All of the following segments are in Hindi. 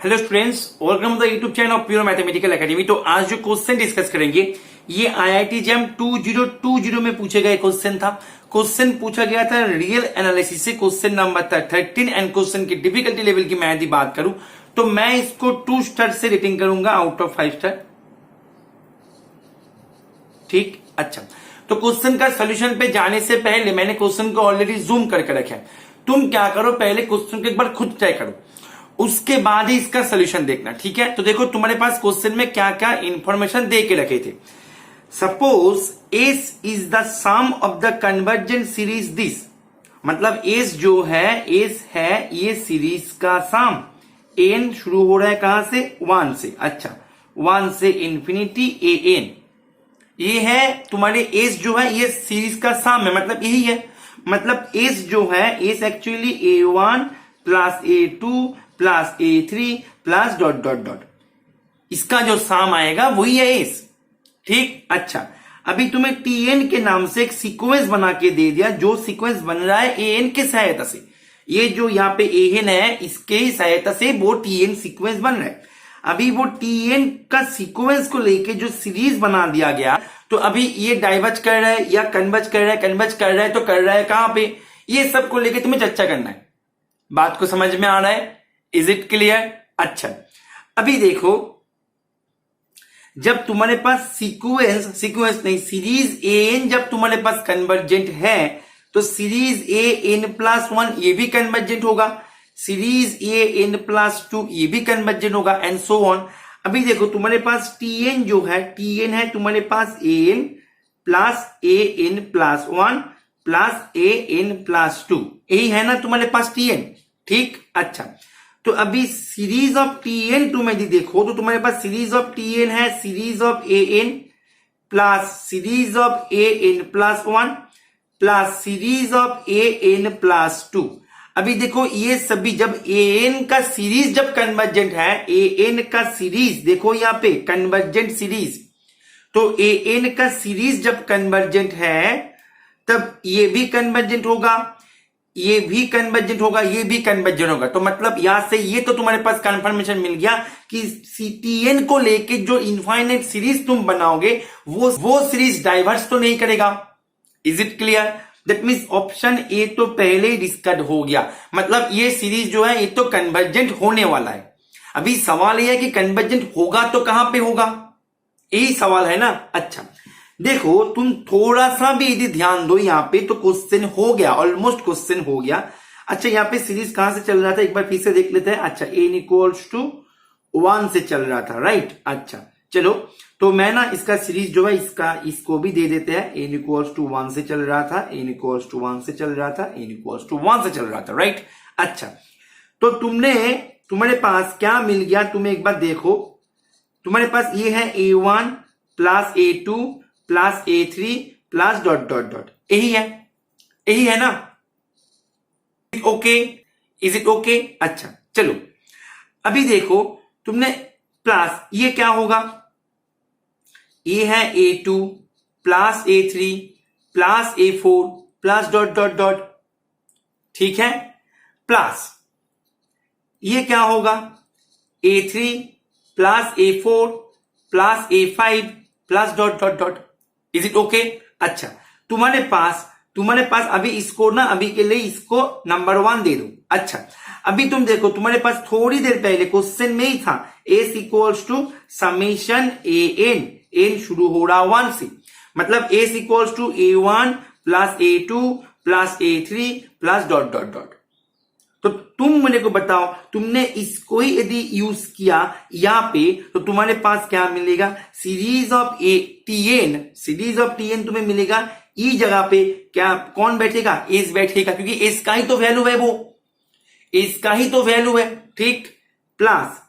Hello students, welcome to the YouTube channel of pure mathematical academy. तो आज जो क्वेश्चन डिस्कस करेंगे ये आईआईटी जैम 2020 में पूछे गए क्वेश्चन था। क्वेश्चन पूछा गया था रियल एनालिसिस से, क्वेश्चन नंबर था 13 एंड क्वेश्चन की डिफिकल्टी लेवल की मैं यदि बात करूं तो मैं इसको 2 स्टार से रेटिंग करूंगा आउट ऑफ 5 स्टार। ठीक, अच्छा। तो क्वेश्चन का सोल्यूशन पे जाने से पहले मैंने क्वेश्चन को ऑलरेडी जूम करके रखा है। तुम क्या करो, पहले क्वेश्चन को एक बार खुद ट्राई करो, उसके बाद ही इसका सोल्यूशन देखना। ठीक है, तो देखो तुम्हारे पास क्वेश्चन में क्या क्या इंफॉर्मेशन दे के रखे थे। Suppose S is the sum of the convergent series this, मतलब एस जो है एस है ये सीरीज का सम। एन शुरू हो रहा है कहां से, 1 से। अच्छा, 1 से इंफिनिटी ए एन, ये है तुम्हारे एस जो है ये सीरीज का सम है, मतलब यही है। मतलब एस जो है S actually A1 plus A2 plus A3 plus dot dot dot, इसका जो सम आएगा वही है एस। ठीक, अच्छा। अभी तुम्हें Tn के नाम से एक सीक्वेंस बना के दे दिया, जो सीक्वेंस बन रहा है An के सहायता से। ये जो यहाँ पे An है इसके सहायता से वो Tn सीक्वेंस बन रहा है। अभी वो Tn का सीक्वेंस को लेके जो सीरीज बना दिया गया, तो अभी ये डाइवर्ज कर रहा है या कन्वर्ज कर रहा है, कन्वर्ज कर रहा है तो कर रहा है कहां पे, ये सब को लेके तुम्हें चर्चा करना है। बात को समझ में आ रहा है? Is it clear? अच्छा, अभी देखो जब तुम्हारे पास सीक्वेंस नहीं सीरीज An जब तुम्हारे पास कन्वर्जेंट है तो सीरीज An प्लस 1 ये भी कन्वर्जेंट होगा, सीरीज An प्लस 2 ये भी कन्वर्जेंट होगा एंड सो ऑन। अभी देखो तुम्हारे पास Tn जो है, Tn है तुम्हारे पास An plus An plus 1 plus An plus 2, यही है ना तुम्हारे पास Tn। ठीक, अच्छा। तो अभी सीरीज ऑफ Tn तुम यदि देखो तो तुम्हारे पास सीरीज ऑफ Tn है series of An plus series of An plus 1 plus series of An plus 2। अभी देखो ये सभी जब An का सीरीज जब कन्वर्जेंट है, An का सीरीज देखो यहाँ पे कन्वर्जेंट सीरीज, तो An का सीरीज जब कन्वर्जेंट है तब ये भी कन्वर्जेंट होगा, ये भी कन्वर्जेंट होगा, ये भी कन्वर्जेंट होगा। तो मतलब यहां से ये तो तुम्हारे पास कंफर्मेशन मिल गया कि Tn को लेके जो इनफाइनाइट सीरीज तुम बनाओगे वो सीरीज डाइवर्स तो नहीं करेगा। Is it clear? That means option A तो पहले ही डिस्कस हो गया, मतलब ये सीरीज जो है ये तो कन्वर्जेंट होने वाला है। अभी सवाल ये है कि कन्वर्जेंट होगा तो कहां पे होगा, यही सवाल है ना। अच्छा देखो तुम थोड़ा सा भी यदि ध्यान दो यहाँ पे तो क्वेश्चन हो गया, ऑलमोस्ट क्वेश्चन हो गया। अच्छा, यहाँ पे सीरीज कहां से चल रहा था एक बार फिर से देख लेते हैं। अच्छा, n इक्वल्स टू 1 से चल रहा था, राइट। अच्छा चलो, तो मैं ना इसका सीरीज जो है इसको भी दे देते हैं। n इक्वल्स टू 1 से चल रहा था, n इक्वल्स टू 1 से चल रहा था, n इक्वल्स टू 1 से चल रहा था, राइट। अच्छा, तो तुम्हारे पास क्या मिल गया, तुम्हें एक बार देखो। तुम्हारे पास ये है A1 plus A2 plus A3 plus dot dot dot, यही है ना। Okay, is it okay? अच्छा चलो, अभी देखो तुमने प्लस ये क्या होगा, ये है A2 plus A3 plus A4 plus dot dot dot, ठीक है। प्लस ये क्या होगा, A3 plus A4 plus A5 plus dot dot dot. Is it okay? अच्छा, तुम्हारे पास अभी इसको ना अभी के लिए इसको नंबर 1 दे दो। अच्छा, अभी तुम देखो तुम्हारे पास थोड़ी देर पहले क्वेश्चन में ही था S equals to summation An, n शुरू हो रहा 1 से, मतलब S equals to A1 plus A2 plus A3 plus dot dot dot. तो तुम मेरे को बताओ, तुमने इसको ही यदि यूज किया यहां पे तो तुम्हारे पास क्या मिलेगा, सीरीज ऑफ Tn तुम्हें मिलेगा। ई जगह पे क्या कौन बैठेगा, एस बैठेगा, क्योंकि एस का ही तो वैल्यू है, वो एस का ही तो वैल्यू है। ठीक, प्लस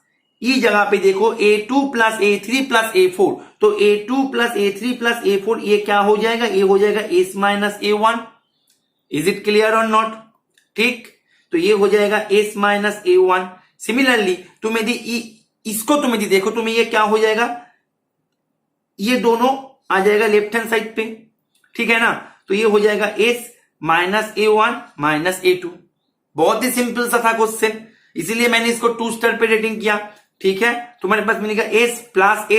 ई जगह पे देखो A2 plus A3 plus A4, तो A2 plus A3 plus A4 ये क्या हो जाएगा, ये हो जाएगा S minus A1। Is it clear और नॉट? ठीक, तो ये हो जाएगा S माइनस A1। सिमिलरली तुम यदि इसको तुम यदि देखो तुम्हें ये क्या हो जाएगा, ये दोनों आ जाएगा लेफ्ट हैंड साइड पे, ठीक है ना। तो ये हो जाएगा S minus A1 minus A2। बहुत ही सिंपल सा था क्वेश्चन। इसीलिए मैंने इसको 2 स्टार पे रेटिंग किया। ठीक है, तुम्हारे पास मिलेगा एस प्लस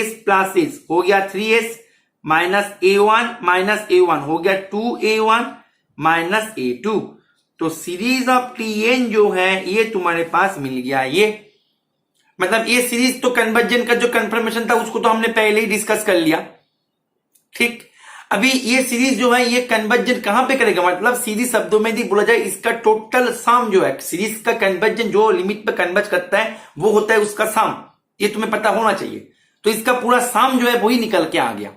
एस हो गया 3s माइनस A1 हो गया 2A1 माइनस A2। तो सीरीज ऑफ Tn जो है ये तुम्हारे पास मिल गया। ये मतलब ये सीरीज तो कन्वर्जेंट का जो कंफर्मेशन था उसको तो हमने पहले ही डिस्कस कर लिया। ठीक, अभी ये सीरीज जो है ये कन्वर्जेंट कहां पे करेगा, मतलब सीधी शब्दों में यदि बोला जाए इसका टोटल सम जो है सीरीज का कन्वर्जेंट जो लिमिट पे कन्वर्ज करता है वो होता है उसका सम। ये तुम्हें पता होना चाहिए। तो इसका पूरा सम जो है वही निकल के आ गया,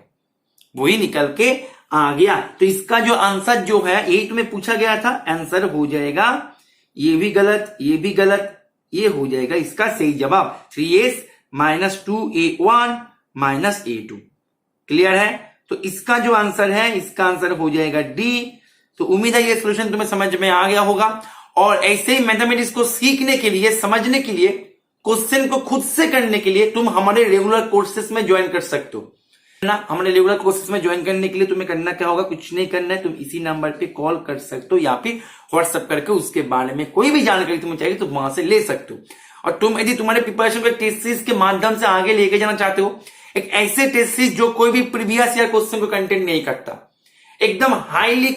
वही निकल के आ गया। तो इसका जो आंसर जो है यही तुम्हें पूछा गया था, आंसर हो जाएगा ये भी गलत, ये भी गलत, ये हो जाएगा इसका सही जवाब 3s minus 2A1 minus A2। Clear है? तो इसका जो आंसर है इसका आंसर हो जाएगा डी। तो उम्मीद है ये सॉल्यूशन तुम्हें समझ में आ गया होगा। और ऐसे ही मैथमेटिक्स को सीखने के लिए, समझने के लिए, क्वेश्चन को खुद से करने के लिए तुम हमारे रेगुलर कोर्सेज में ज्वाइन कर सकते हो ना। हमारे रेगुलर कोर्सेज में ज्वाइन करने के लिए तुम्हें करना क्या होगा, कुछ नहीं करना है, तुम इसी नंबर पे कॉल कर सकते हो या फिर व्हाट्सएप करके उसके बारे में कोई भी जानकारी तुम्हें चाहिए तो वहां से ले सकते हो। और तुम यदि तुम्हारे प्रिपरेशन को टेस्ट सीरीज के माध्यम से आगे लेके जाना चाहते हो, एक ऐसे टेस्ट सीरीज जो कोई भी प्रीवियस ईयर क्वेश्चन को कंटेंट नहीं करता, एकदम हाईली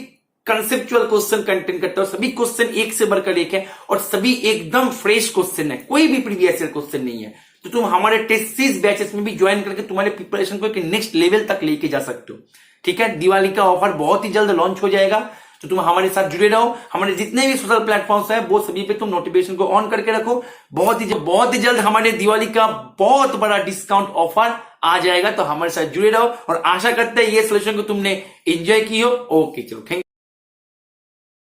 कंसेप्चुअल क्वेश्चन कंटेंट करता है, सभी क्वेश्चन एक से बढ़कर एक है और सभी एकदम फ्रेश क्वेश्चन है, कोई भी प्रीवियस ईयर क्वेश्चन नहीं है, तो तुम हमारे टेस्ट सीरीज बैचेस में भी ज्वाइन करके तुम्हारे प्रिपरेशन को एक नेक्स्ट लेवल तक लेके जा सकते हो। ठीक है, दिवाली का ऑफर बहुत ही जल्द लॉन्च हो जाएगा, तो तुम हमारे साथ जुड़े रहो। हमारे जितने भी सोशल प्लेटफॉर्म्स है वो सभी पे तुम नोटिफिकेशन को ऑन करके रखो। बहुत ही जल्द हमारे दिवाली का बहुत बड़ा डिस्काउंट ऑफर आ जाएगा, तो हमारे साथ जुड़े रहो और आशा करते हैं ये सोल्यूशन को तुमने एंजॉय की हो। ओके, चलो थैंक